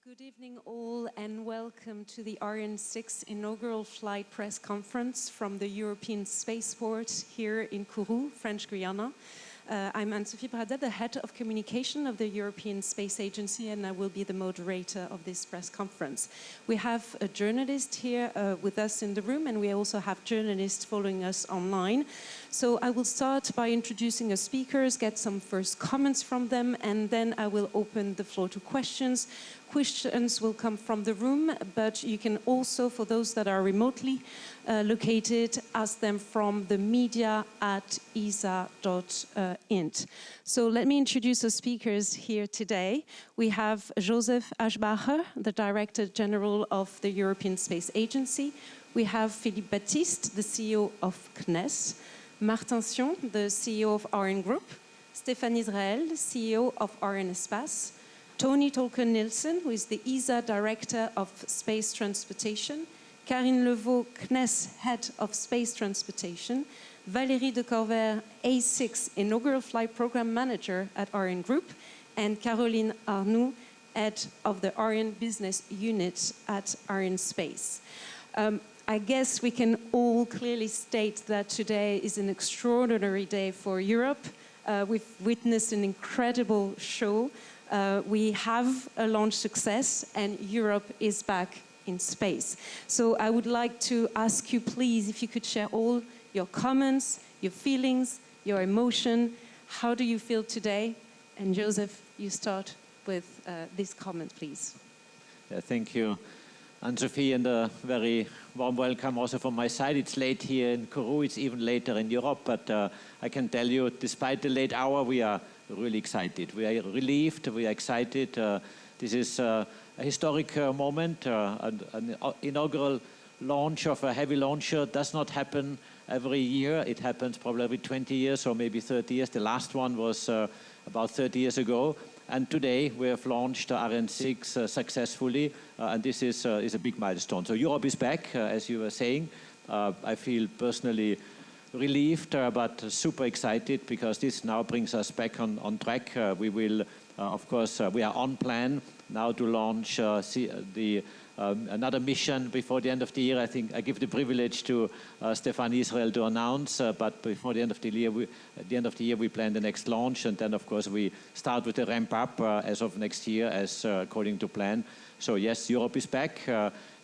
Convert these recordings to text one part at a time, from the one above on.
Good evening all and welcome to the Ariane 6 inaugural flight press conference from the European Spaceport here in Kourou, French Guiana. I'm Anne-Sophie Prada, the head of communication of the European Space Agency, and I will be the moderator of this press conference. We have a journalist here with us in the room, and we also have journalists following us online. So I will start by introducing our speakers, get some first comments from them, and then I will open the floor to questions. Questions will come from the room, but you can also, for those that are remotely located, ask them from the media@esa.int. So let me introduce the speakers here today. We have Joseph Aschbacher, the Director General of the European Space Agency. We have Philippe Baptiste, the CEO of CNES. Martin Sion, the CEO of ArianeGroup. Stéphane Israël, CEO of Arianespace. Tony Tolkien-Nielsen, who is the ESA Director of Space Transportation, Karine Levaux, CNES Head of Space Transportation, Valérie de Corvère, A6 Inaugural Flight Program Manager at ArianeGroup, and Caroline Arnoux, Head of the Ariane Business Unit at Arianespace. I guess we can all clearly state that today is an extraordinary day for Europe. We've witnessed an incredible show. We have a launch success and Europe is back in space. So I would like to ask you, please, if you could share all your comments, your feelings, your emotion. How do you feel today? And Joseph, you start with this comment, please. Yeah, thank you, Anne-Sophie, and a very warm welcome also from my side. It's late here in Kourou, it's even later in Europe, but I can tell you, despite the late hour, we are really excited. We are relieved, we are excited. This is a historic moment. An inaugural launch of a heavy launcher does not happen every year. It happens probably every 20 years or maybe 30 years. The last one was about 30 years ago. And today we have launched Ariane 6 successfully, and this is a big milestone. So Europe is back, as you were saying. I feel personally relieved, but super excited because this now brings us back on track. We will, of course, we are on plan now to launch another mission before the end of the year. I think I give the privilege to Stéphane Israël to announce, but before the end of the year, we plan the next launch, and then of course we start with the ramp up as of next year, as according to plan. So yes, Europe is back.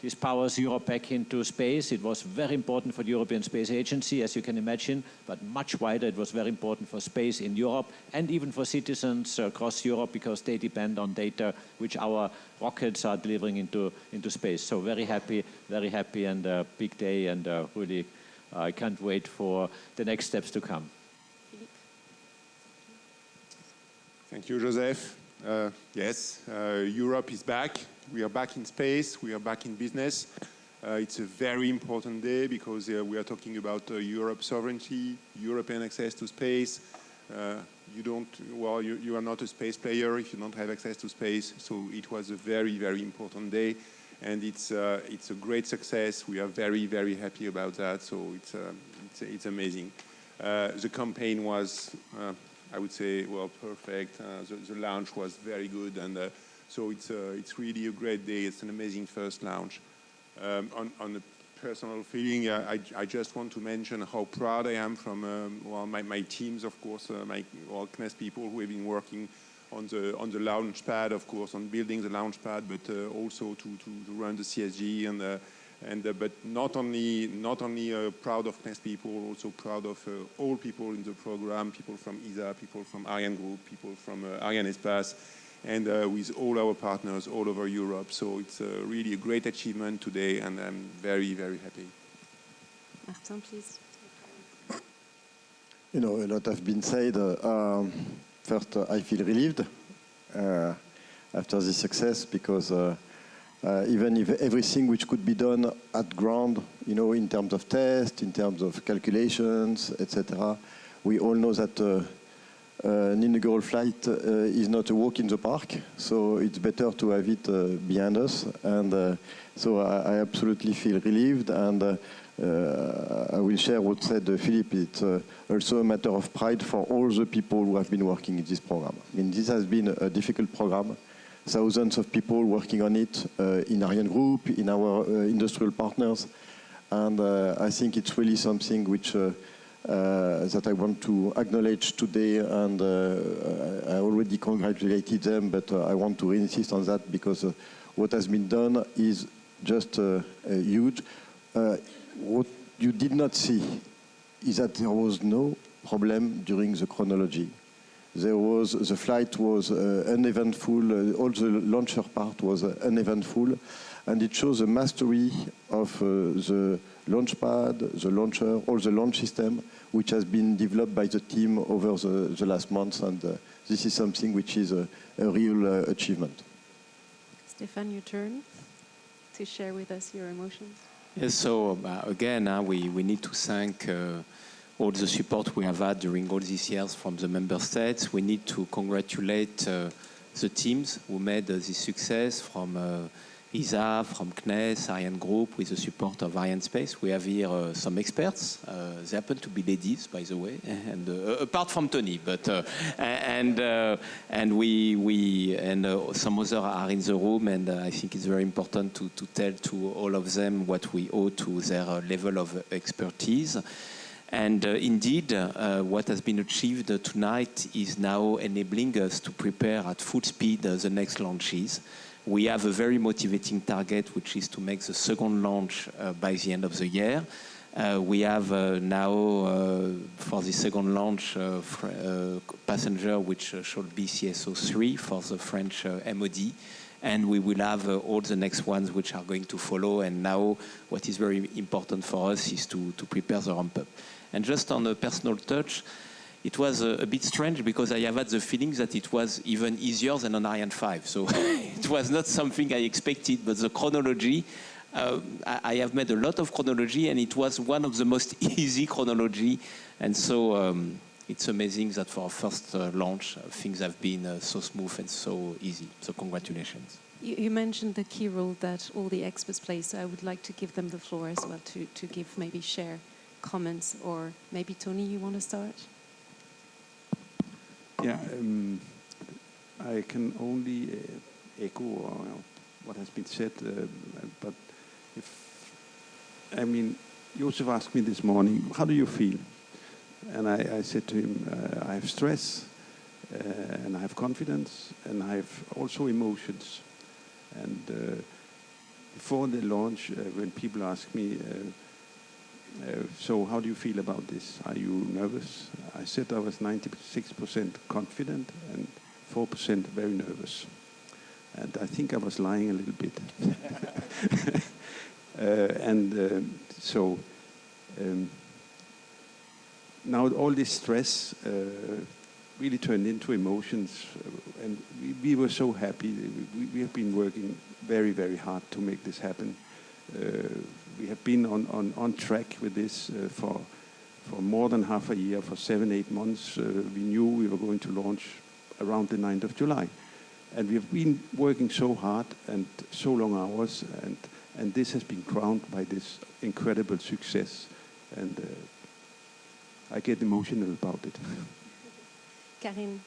This powers Europe back into space. It was very important for the European Space Agency, as you can imagine, but much wider. It was very important for space in Europe and even for citizens across Europe because they depend on data which our rockets are delivering into space. So very happy and a big day, and really I can't wait for the next steps to come. Thank you, Joseph. Yes, Europe is back. We are back in space. We are back in business. It's a very important day because we are talking about Europe's sovereignty, European access to space. You are not a space player if you don't have access to space. So it was a very, very important day, and it's a great success. We are very, very happy about that. So it's amazing. The campaign was, I would say, well, perfect. The launch was very good, and so it's really a great day. It's an amazing first launch. On a personal feeling, I just want to mention how proud I am from my teams, of course, my CNES people who have been working on the launch pad, of course, on building the launch pad, but also to run the CSG but not only proud of CNES people, also proud of all people in the program, people from ESA, people from ArianeGroup, people from Arianespace, and with all our partners all over Europe. So it's really a great achievement today, and I'm very, very happy. Martin, please. You know, a lot has been said. First, I feel relieved after this success because even if everything which could be done at ground, you know, in terms of tests, in terms of calculations, etc., we all know that an inaugural flight is not a walk in the park, so it's better to have it behind us. And so I absolutely feel relieved, and I will share what said Philippe. It's also a matter of pride for all the people who have been working in this program. I mean, this has been a difficult program. thousands of people working on it in ArianeGroup, in our industrial partners. And I think it's really something which that I want to acknowledge today, and I already congratulated them, but I want to insist on that because what has been done is just huge. What you did not see is that there was no problem during the chronology. The flight was uneventful, all the launcher part was uneventful, and it shows the mastery of the launch pad, the launcher, all the launch system, which has been developed by the team over the last months, and this is something which is a real achievement. Stéphane, your turn to share with us your emotions. Yes, so again, we need to thank all the support we have had during all these years from the member states. We need to congratulate the teams who made this success, from ESA, from CNES, ArianeGroup, with the support of Arianespace. We have here some experts. They happen to be ladies, by the way, and apart from Tony, but and some others are in the room, and I think it's very important to tell to all of them what we owe to their level of expertise. And indeed, what has been achieved tonight is now enabling us to prepare at full speed the next launches. We have a very motivating target, which is to make the second launch by the end of the year. We have now, for the second launch, passenger, which should be CSO3 for the French MOD. And we will have all the next ones which are going to follow. And now what is very important for us is to prepare the ramp-up. And just on a personal touch, it was a bit strange because I have had the feeling that it was even easier than on Ariane 5. So it was not something I expected, but the chronology, I have made a lot of chronology, and it was one of the most easy chronology. And so it's amazing that for our first launch, things have been so smooth and so easy. So congratulations. You mentioned the key role that all the experts play, so I would like to give them the floor as well to give, maybe share comments, or maybe Tony, you want to start? Yeah, I can only echo what has been said, but Joseph asked me this morning, how do you feel? And I said to him, I have stress, and I have confidence, and I have also emotions. And before the launch, when people ask me, so how do you feel about this? Are you nervous? I said I was 96% confident and 4% very nervous. And I think I was lying a little bit. Now all this stress really turned into emotions, and we were so happy. We have been working very, very hard to make this happen. We have been on track with this for more than half a year, for 7-8 months. We knew we were going to launch around the 9th of July. And we have been working so hard and so long hours, and this has been crowned by this incredible success. And I get emotional about it. Karine.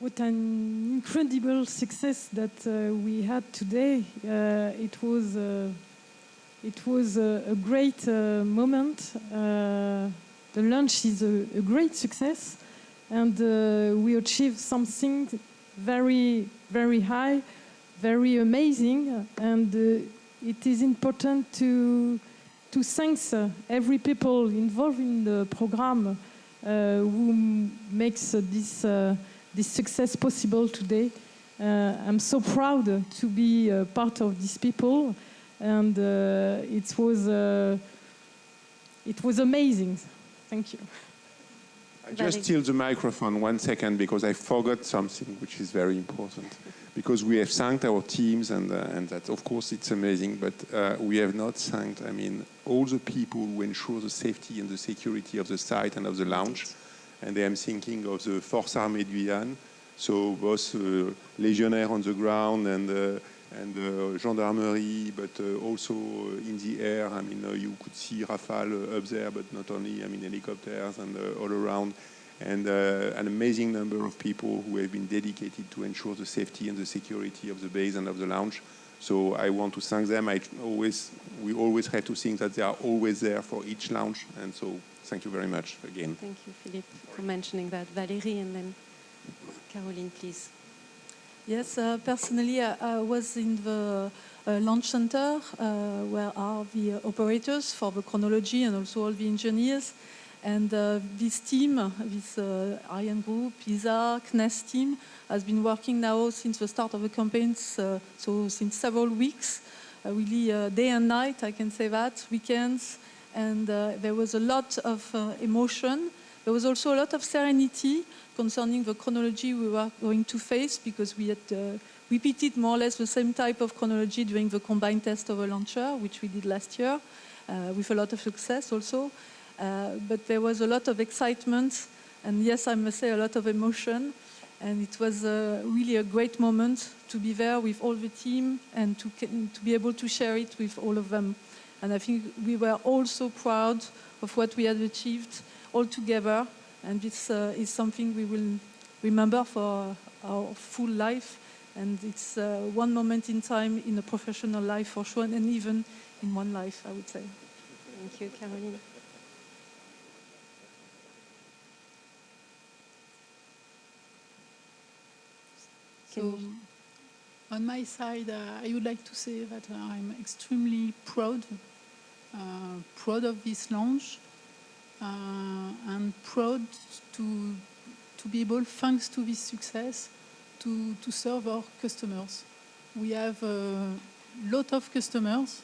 What an incredible success that we had today. It was a great moment. The launch is a great success, and we achieved something very, very high, very amazing. And it is important to thank every people involved in the program who makes this success possible today. I'm so proud to be part of these people, and it was amazing. Thank you. I just steal the microphone 1 second because I forgot something which is very important. Because we have thanked our teams, and that, of course, it's amazing, but we have not thanked, all the people who ensure the safety and the security of the site and of the launch. And I am thinking of the Force Armée de Guyane, so both legionnaires on the ground and gendarmerie, but also in the air. You could see Rafale up there, but not only, helicopters and all around. and an amazing number of people who have been dedicated to ensure the safety and the security of the base and of the launch. So I want to thank them. We always have to think that they are always there for each launch, and so thank you very much again. Thank you, Philippe, for mentioning that. Valérie, and then Caroline, please. Yes, personally, I was in the launch center where are the operators for the chronology and also all the engineers. And this team, this ArianeGroup, ESA, CNES team, has been working now since the start of the campaigns, so since several weeks, really day and night, I can say that, weekends. And there was a lot of emotion. There was also a lot of serenity concerning the chronology we were going to face, because we had repeated more or less the same type of chronology during the combined test of a launcher, which we did last year, with a lot of success also. But there was a lot of excitement, and yes, I must say a lot of emotion. And it was really a great moment to be there with all the team and to be able to share it with all of them. And I think we were all so proud of what we had achieved all together. And this is something we will remember for our full life. And it's one moment in time in a professional life for sure, and even in one life, I would say. Thank you, Caroline. So, on my side, I would like to say that I'm extremely proud of this launch, and proud to be able, thanks to this success, to serve our customers. We have a lot of customers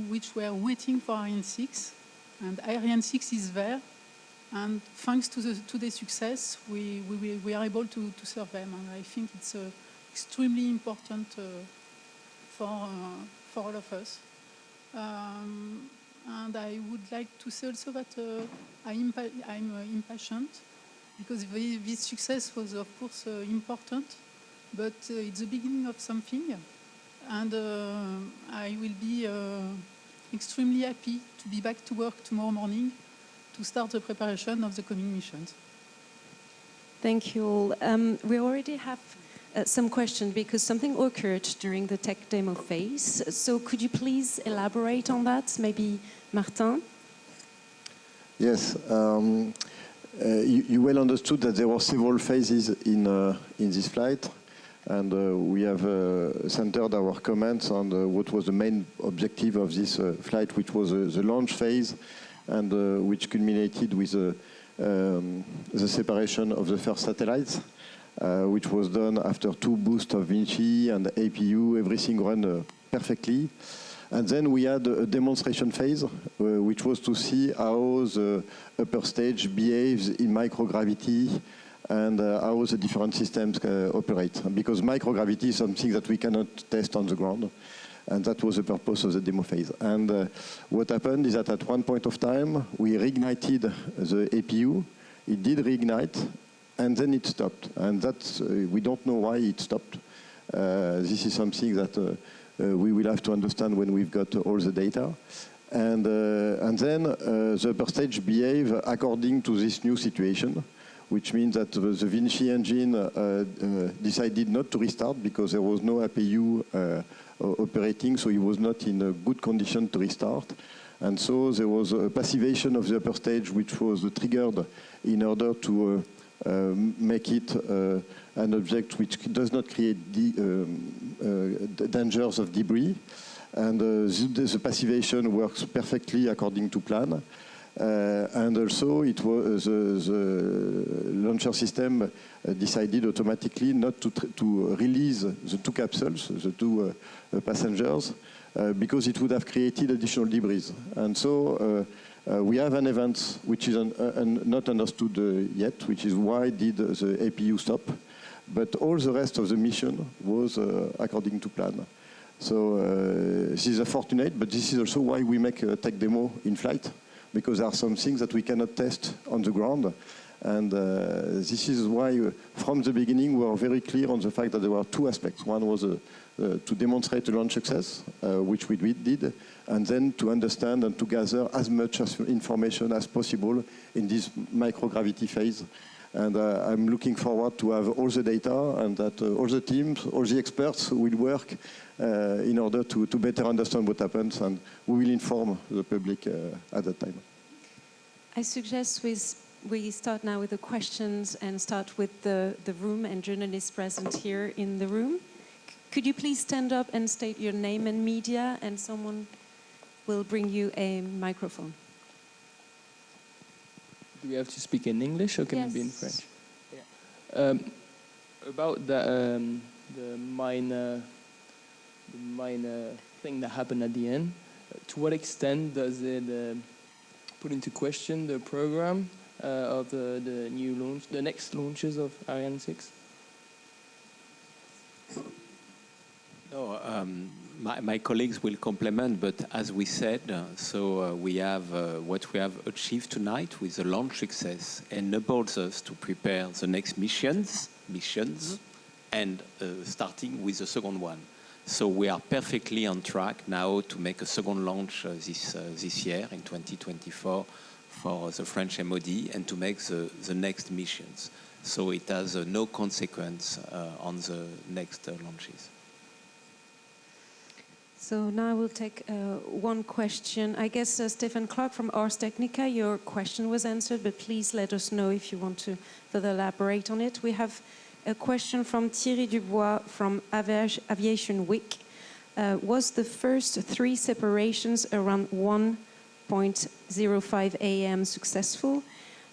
which were waiting for Ariane 6, and Ariane 6 is there. And thanks to the success, we are able to serve them. And I think it's extremely important for all of us. And I would like to say also that I'm impatient, because this success was, of course, important, but it's the beginning of something. And I will be extremely happy to be back to work tomorrow morning to start the preparation of the coming missions. Thank you all. We already have some questions because something occurred during the tech demo phase. So could you please elaborate on that? Maybe Martin? Yes. You well understood that there were several phases in this flight. And we have centered our comments on what was the main objective of this flight, which was the launch phase, and which culminated with the separation of the first satellites, which was done after 2 boosts of Vinci and APU, everything ran perfectly. And then we had a demonstration phase, which was to see how the upper stage behaves in microgravity and how the different systems operate. Because microgravity is something that we cannot test on the ground. And that was the purpose of the demo phase. And what happened is that at one point of time, we reignited the APU. It did reignite, and then it stopped. And that's, we don't know why it stopped. This is something that we will have to understand when we've got all the data. And then the upper stage behave according to this new situation, which means that the Vinci engine decided not to restart because there was no APU operating, so it was not in a good condition to restart. And so there was a passivation of the upper stage, which was triggered in order to make it an object which does not create dangers of debris. And the passivation works perfectly according to plan. And also, it was the launcher system decided automatically not to release the 2 capsules, the 2 passengers, because it would have created additional debris. And so we have an event which is not understood yet, which is why did the APU stop. But all the rest of the mission was according to plan. So this is unfortunate, but this is also why we make a tech demo in flight, because there are some things that we cannot test on the ground. And this is why, from the beginning, we were very clear on the fact that there were two aspects. One was to demonstrate the launch success, which we did, and then to understand and to gather as much information as possible in this microgravity phase. And I'm looking forward to have all the data and that all the teams, all the experts will work in order to better understand what happens, and we will inform the public at that time. I suggest we start now with the questions and start with the room and journalists present here in the room. Could you please stand up and state your name and media, and someone will bring you a microphone. Do we have to speak in English or can Yes. it be in French? Yeah. About the minor thing that happened at the end, to what extent does it put into question the program of the new launch, the next launches of Ariane 6? No, my colleagues will complement, but as we said, we have what we have achieved tonight with the launch success enables us to prepare the next missions, and starting with the second one. So we are perfectly on track now to make a second launch this year in 2024 for the French MOD and to make the next missions. So it has no consequence on the next launches. So now we'll take one question. I guess Stephen Clark from Ars Technica, your question was answered, but please let us know if you want to further elaborate on it. We have a question from Thierry Dubois from Aviation Week. Was the first 3 separations around 1:05 a.m. successful?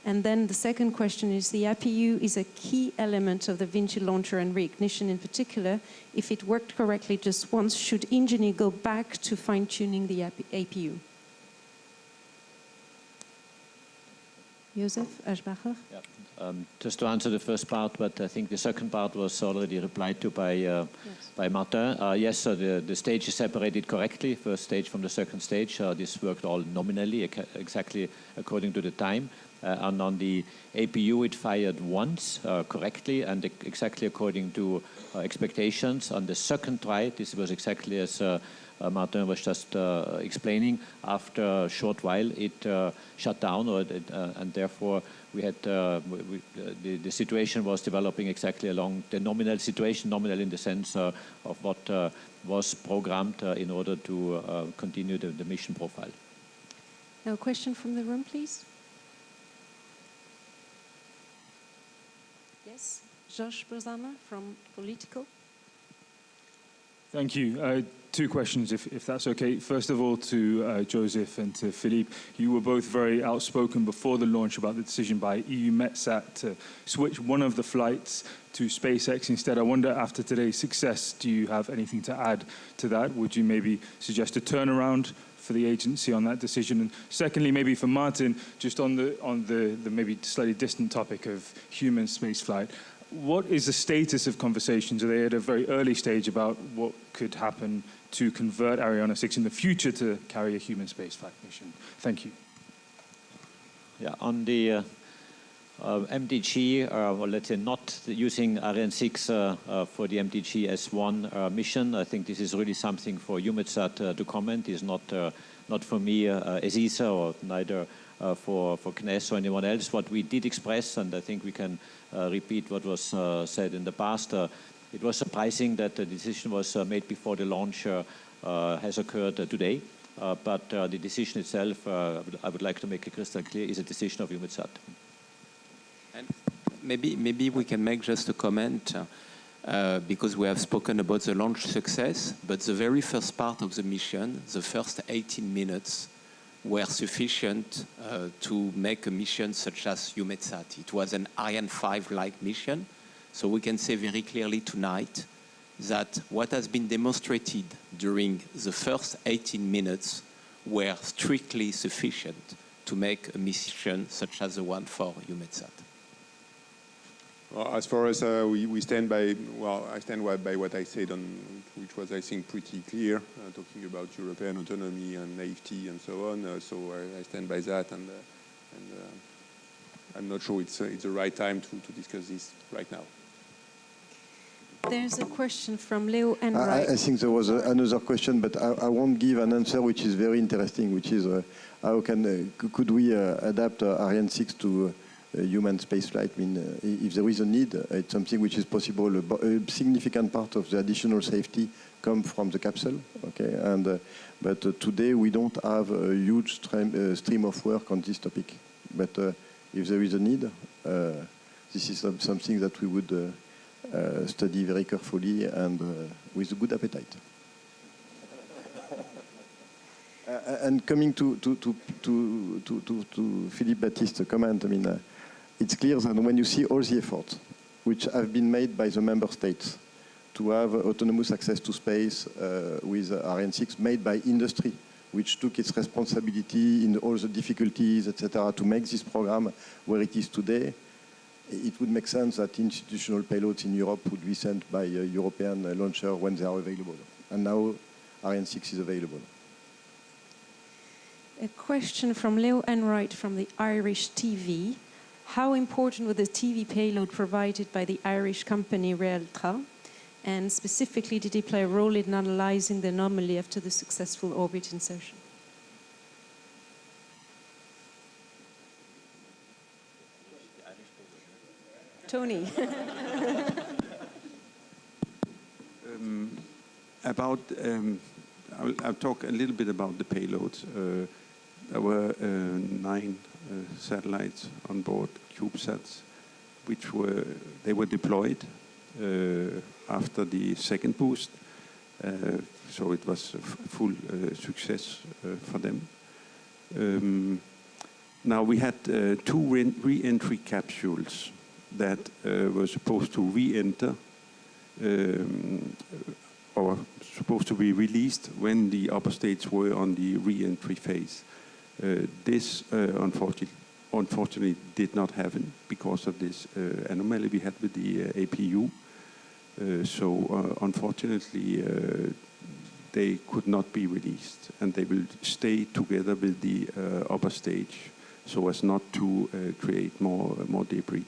And then the second question is, the APU is a key element of the Vinci launcher and reignition in particular. If it worked correctly just once, should engineer go back to fine-tuning the APU? Josef Aschbacher? Yeah. Just to answer the first part, but I think the second part was already replied to by Martin. Yes, so the stage is separated correctly, first stage from the second stage. This worked all nominally, exactly according to the time. And on the APU, it fired once correctly and exactly according to expectations. On the second try, this was exactly as Martin was just explaining. After a short while, it shut down, and therefore we had the situation was developing exactly along the nominal situation, nominal in the sense of what was programmed in order to continue the mission profile. Now, a question from the room, please. Yes, Josh Brozana from Political. Thank you. 2 questions, if that's okay. First of all, to Joseph and to Philippe. You were both very outspoken before the launch about the decision by EUMETSAT to switch one of the flights to SpaceX instead. I wonder, after today's success, do you have anything to add to that? Would you maybe suggest a turnaround for the agency on that decision? And secondly, maybe for Martin, just on the maybe slightly distant topic of human spaceflight, what is the status of conversations? Are they at a very early stage about what could happen to convert Ariane 6 in the future to carry a human spaceflight mission? Thank you. Yeah, on the MDG, or let's say not using Ariane 6 for the MDG S1 mission, I think this is really something for EUMETSAT to comment. It's not for me as ESA, or neither for CNES or anyone else. What we did express, and I think we can repeat what was said in the past, it was surprising that the decision was made before the launch has occurred today. But the decision itself, I would like to make it crystal clear, is a decision of EUMETSAT. And maybe we can make just a comment, because we have spoken about the launch success, but the very first part of the mission, the first 18 minutes, were sufficient to make a mission such as EUMETSAT. It was an Ariane 5-like mission, so we can say very clearly tonight that what has been demonstrated during the first 18 minutes were strictly sufficient to make a mission such as the one for EUMETSAT. Well, as far as we stand by, well, I stand by what I said, which was, I think, pretty clear, talking about European autonomy and safety and so on. So I stand by that, and I'm not sure it's the right time to discuss this right now. There's a question from Leo and I think there was another question, but I won't give an answer which is very interesting, which is how could we adapt Ariane 6 to human spaceflight? I mean, if there is a need, it's something which is possible. A significant part of the additional safety come from the capsule, okay? But today we don't have a huge stream of work on this topic. But if there is a need, this is something that we would study very carefully and with a good appetite. And coming to Philippe Baptiste's comment, I mean, it's clear that when you see all the efforts which have been made by the member states to have autonomous access to space with Ariane 6 made by industry, which took its responsibility in all the difficulties, etc., to make this program where it is today, it would make sense that institutional payloads in Europe would be sent by a European launcher when they are available. And now Ariane 6 is available. A question from Leo Enright from the Irish TV. How important was the TV payload provided by the Irish company Realtra? And specifically, did it play a role in analyzing the anomaly after the successful orbit insertion? Tony. I'll talk a little bit about the payloads. There were 9 satellites on board, CubeSats, which were deployed after the second boost. So it was a full success for them. Now we had 2 re-entry capsules that were supposed to re-enter or supposed to be released when the upper stages were on the re-entry phase. This unfortunately did not happen because of this anomaly we had with the APU. So unfortunately they could not be released, and they will stay together with the upper stage so as not to create more debris.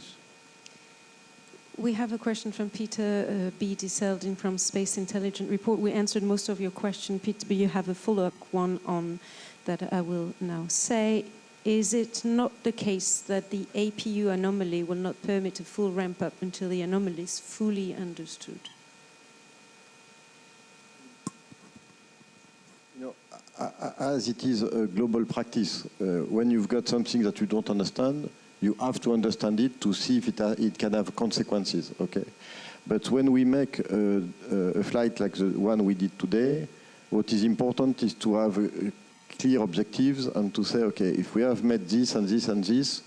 We have a question from Peter B. Deseldin from Space Intelligence Report. We answered most of your question, Peter, but you have a follow-up one on that I will now say. Is it not the case that the APU anomaly will not permit a full ramp-up until the anomaly is fully understood? You know, as it is a global practice, when you've got something that you don't understand, you have to understand it to see if it can have consequences, okay? But when we make a flight like the one we did today, what is important is to have clear objectives and to say, okay, if we have met this and this and this,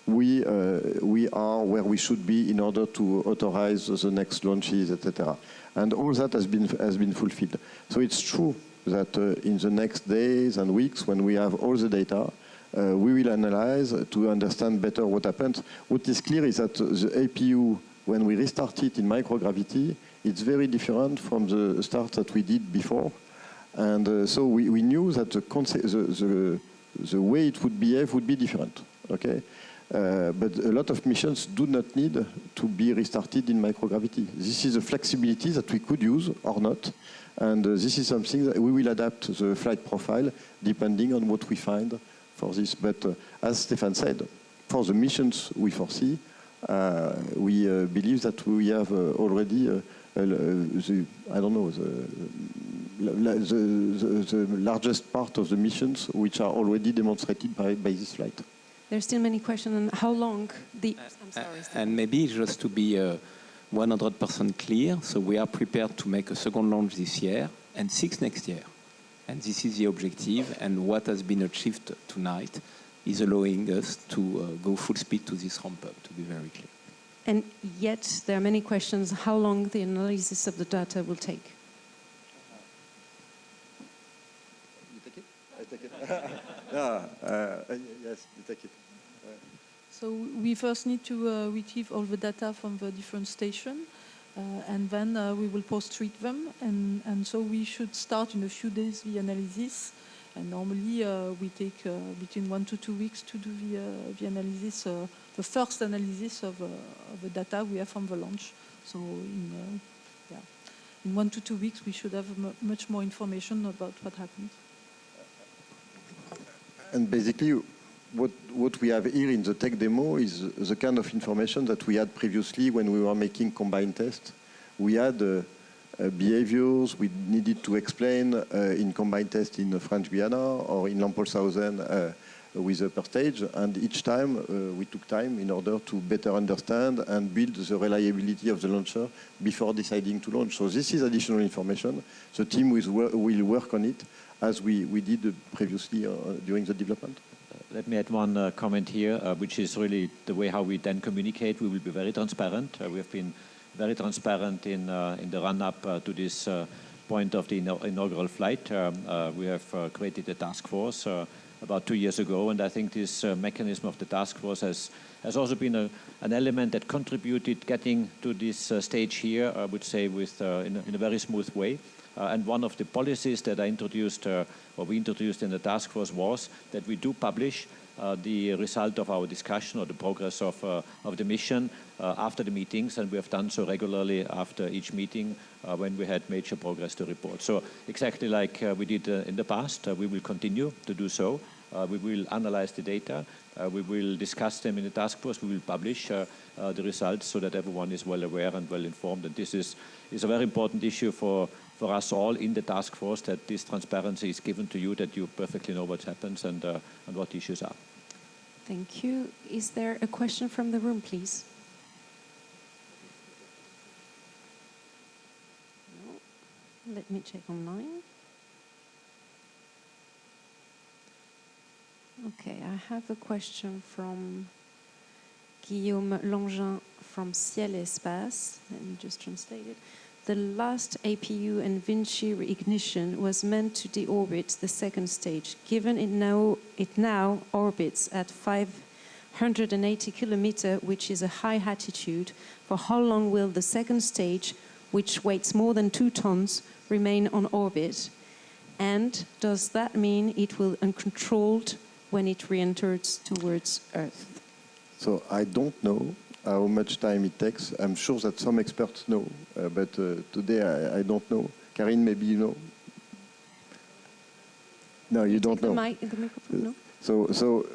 we are where we should be in order to authorize the next launches, etc. And all that has been fulfilled. So it's true that in the next days and weeks, when we have all the data, we will analyze to understand better what happens. What is clear is that the APU, when we restart it in microgravity, it's very different from the start that we did before. And so we knew that the way it would behave would be different, okay? But a lot of missions do not need to be restarted in microgravity. This is a flexibility that we could use or not. And this is something that we will adapt the flight profile depending on what we find for this. But as Stefan said, for the missions we foresee, we believe that we have already, I don't know, the largest part of the missions which are already demonstrated by this flight. There's still many questions on how long the... I'm sorry, and maybe just to be 100% clear, so we are prepared to make a second launch this year and 6 next year. And this is the objective, and what has been achieved tonight is allowing us to go full speed to this ramp-up, to be very clear. And yet, there are many questions how long the analysis of the data will take. You take it? I take it. Yes, you take it. So we first need to retrieve all the data from the different stations. And then we will post-treat them, and so we should start in a few days the analysis. And normally we take between 1 to 2 weeks to do the analysis the first analysis of the data we have from the launch. So in 1 to 2 weeks, we should have much more information about what happened. And basically, what we have here in the tech demo is the kind of information that we had previously when we were making combined tests. We had behaviors we needed to explain in combined tests in French Guiana or in Lampolshausen with the per stage, and each time we took time in order to better understand and build the reliability of the launcher before deciding to launch. So this is additional information. The team will work on it as we did previously during the development. Let me add one comment here, which is really the way how we then communicate. We will be very transparent. We have been very transparent in the run-up to this point of the inaugural flight. We have created a task force about 2 years ago, and I think this mechanism of the task force has also been an element that contributed getting to this stage here, I would say, with in a very smooth way. And one of the policies that I introduced, or we introduced in the task force, was that we do publish the result of our discussion or the progress of the mission after the meetings, and we have done so regularly after each meeting when we had major progress to report. So exactly like we did in the past, we will continue to do so. We will analyze the data, we will discuss them in the task force, we will publish the results so that everyone is well aware and well informed. And this is a very important issue for us all in the task force, that this transparency is given to you, that you perfectly know what happens and what issues are. Thank you. Is there a question from the room, please? No. Let me check online. Okay, I have a question from Guillaume Langin from CNES. Let me just translate it. The last APU and Vinci reignition was meant to deorbit the second stage. Given it now orbits at 580 kilometers, which is a high altitude, for how long will the second stage, which weighs more than 2 tons, remain on orbit? And does that mean it will be uncontrolled when it re-enters towards Earth? So I don't know how much time it takes. I'm sure that some experts know, but today I don't know. Karine, maybe you know? No, you don't know. The microphone, no? So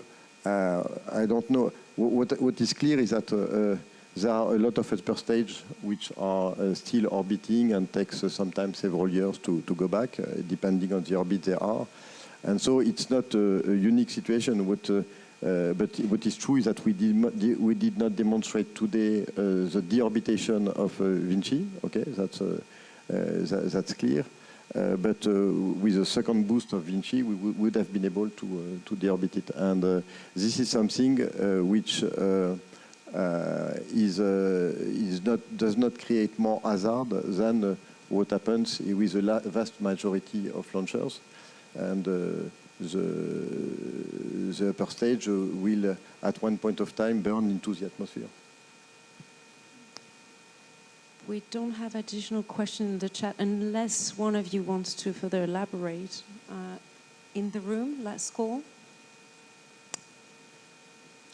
I don't know. What is clear is that there are a lot of upper stage which are still orbiting and takes sometimes several years to go back, depending on the orbit they are. And so it's not a unique situation. But what is true is that we did not demonstrate today the deorbitation of Vinci. Okay, that's clear. But with a second boost of Vinci, we would have been able to deorbit it. And this is something which does not create more hazard than what happens with the vast majority of launchers. And the upper stage will, at one point of time, burn into the atmosphere. We don't have additional questions in the chat unless one of you wants to further elaborate. In the room, last call.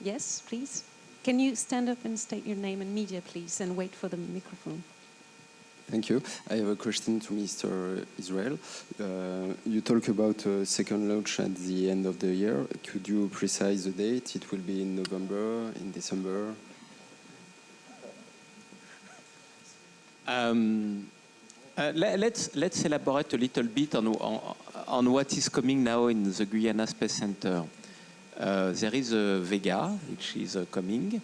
Yes, please. Can you stand up and state your name and media, please, and wait for the microphone? Thank you. I have a question to Mr. Israel. You talk about a second launch at the end of the year. Could you precise the date? It will be in November, in December? Let's elaborate a little bit on what is coming now in the Guyana Space Center. There is a Vega, which is coming.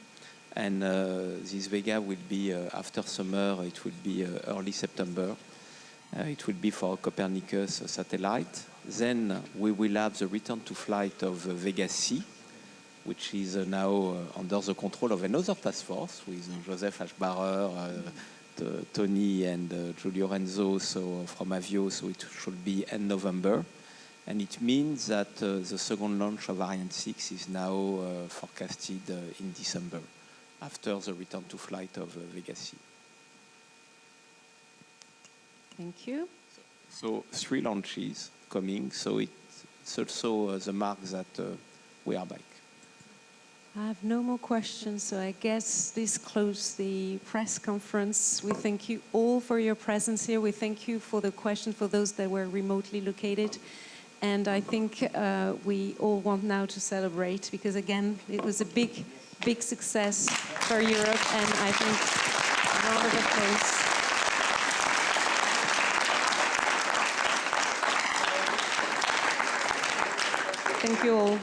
And this Vega will be after summer, it will be early September. It will be for Copernicus satellite. Then we will have the return to flight of Vega C, which is now under the control of another task force with Joseph Aschbacher, Tony and Giulio Renzo from Avio, so it should be end November. And it means that the second launch of Ariane 6 is now forecasted in December, after the return to flight of Vega C. Thank you. So 3 launches coming, so it's also the mark that we are back. I have no more questions, so I guess this closes the press conference. We thank you all for your presence here. We thank you for the questions for those that were remotely located. And I think we all want now to celebrate because, again, it was a big, big success for Europe. And I think a round of applause. Thank you all.